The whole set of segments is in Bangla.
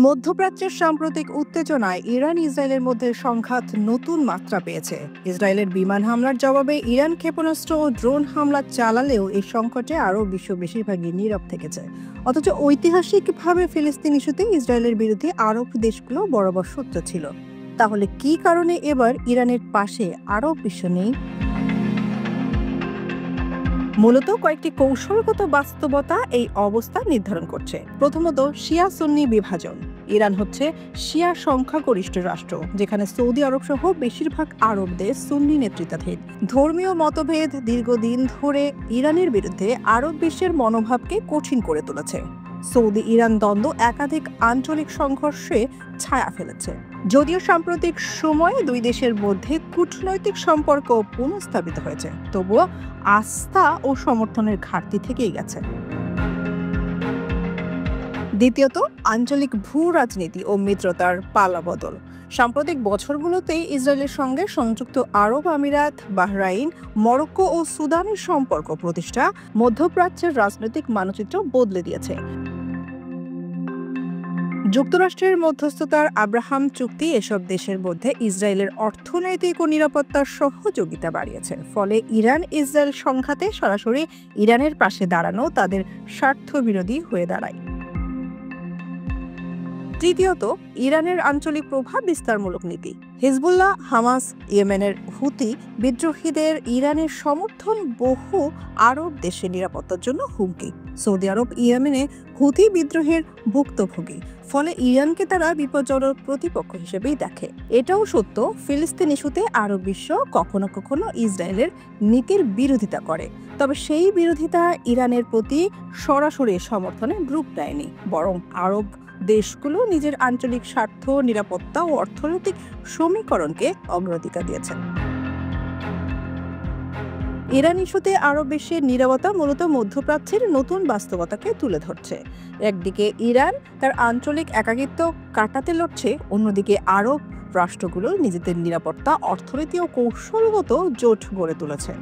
মধ্যপ্রাচ্যের সাম্প্রতিক উত্তেজনায় ইরান ইসরায়েলের মধ্যে সংঘাত নতুন মাত্রা পেয়েছে। ইসরায়েলের বিমান হামলার জবাবে ইরান ক্ষেপণাস্ত্র ও ড্রোন হামলা চালালেও এই সংকটে আরও বিশ্ব বেশিরভাগই নীরব থেকেছে। অথচ ঐতিহাসিকভাবে ফিলিস্তিন ইস্যুতে ইসরায়েলের বিরুদ্ধে আরব দেশগুলো বরাবর সোচ্চার ছিল। তাহলে কী কারণে এবার ইরানের পাশে আরব বিশ্ব নেই? মূলত কয়েকটি কৌশলগত বাস্তবতা এই অবস্থা নির্ধারণ করছে। প্রথমত, শিয়া সুন্নি বিভাজন। ইরান হচ্ছে শিয়া সংখ্যাগরিষ্ঠ রাষ্ট্র, যেখানে সৌদি আরব সহ বেশিরভাগ আরব দেশ সুন্নি নেতৃত্বাধীন। ধর্মীয় মতভেদ দীর্ঘদিন ধরে ইরানের বিরুদ্ধে আরব বিশ্বের মনোভাবকে কঠিন করে তুলেছে। সৌদি ইরান দ্বন্দ্ব একাধিক আঞ্চলিক সংঘর্ষে ছায়া ফেলেছে। যদিও সাম্প্রতিক সময়ে দুই দেশের মধ্যে কূটনৈতিক সম্পর্ক পুনঃস্থাপিত হয়েছে, তবুও আস্থা ও সমর্থনের ঘাটতি থেকেই গেছে। দ্বিতীয়ত, আঞ্চলিক ভূ রাজনীতি ও মিত্রতার পালাবদল। সাম্প্রতিক বছরগুলোতে ইসরায়েলের সঙ্গে সংযুক্ত আরব আমিরাত, বাহরাইন, মরক্কো ও সুদানের সম্পর্ক প্রতিষ্ঠা মধ্যপ্রাচ্যের রাজনৈতিক মানচিত্র বদলে দিয়েছে। যুক্তরাষ্ট্রের মধ্যস্থতার আব্রাহাম চুক্তি এসব দেশের মধ্যে ইসরায়েলের অর্থনৈতিক ও নিরাপত্তার সহযোগিতা বাড়িয়েছে। ফলে ইরান ইসরায়েল সংঘাতে সরাসরি ইরানের পাশে দাঁড়ানো তাদের স্বার্থবিরোধী হয়ে দাঁড়ায়। তৃতীয়ত, ইরানের আঞ্চলিক প্রভাব বিস্তারমূলক নীতি। হিজবুল্লাহ, হামাস, ইয়েমেনের হুতি বিদ্রোহীদের ইরানের সমর্থন বহু আরব দেশের নিরাপত্তার জন্য হুমকি। সৌদি আরব ইয়েমেনে হুতি বিদ্রোহের ভুক্তভোগী, ফলে ইরানকে তারা বিপজ্জনক প্রতিপক্ষ হিসেবেই দেখে। এটাও সত্য, ফিলিস্তিন ইস্যুতে আরব বিশ্ব কখনো কখনো ইসরায়েলের নীতির বিরোধিতা করে, তবে সেই বিরোধিতা ইরানের প্রতি সরাসরি সমর্থনে রূপ নেয়নি, বরং আরব দেশগুলো নিজের আঞ্চলিক স্বার্থ, নিরাপত্তা ও অর্থনৈতিক সমীকরণকে অগ্রাধিকার দিয়েছে। ইরান ইস্যুতে আরব বিশ্বের নীরবতা মূলত মধ্যপ্রাচ্যের নতুন বাস্তবতাকে তুলে ধরছে। একদিকে ইরান তার আঞ্চলিক একাকিত্ব কাটাতে লড়ছে, অন্যদিকে আরব রাষ্ট্রগুলো নিজেদের নিরাপত্তা, অর্থনীতি ও কৌশলগত জোট গড়ে তুলেছে।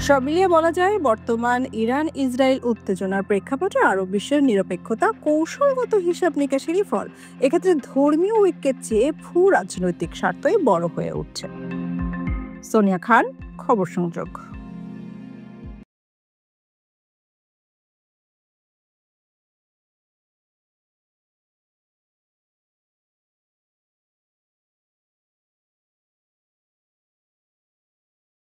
সব মিলিয়ে বলা যায়, বর্তমান ইরান ইসরায়েল উত্তেজনার প্রেক্ষাপটে আরব বিশ্বের নিরপেক্ষতা কৌশলগত হিসাব নিকাশেরই ফল। এক্ষেত্রে ধর্মীয় ঐক্যের চেয়ে ভূ রাজনৈতিক স্বার্থই বড় হয়ে উঠছে। সোনিয়া খান, খবর সংযোগ।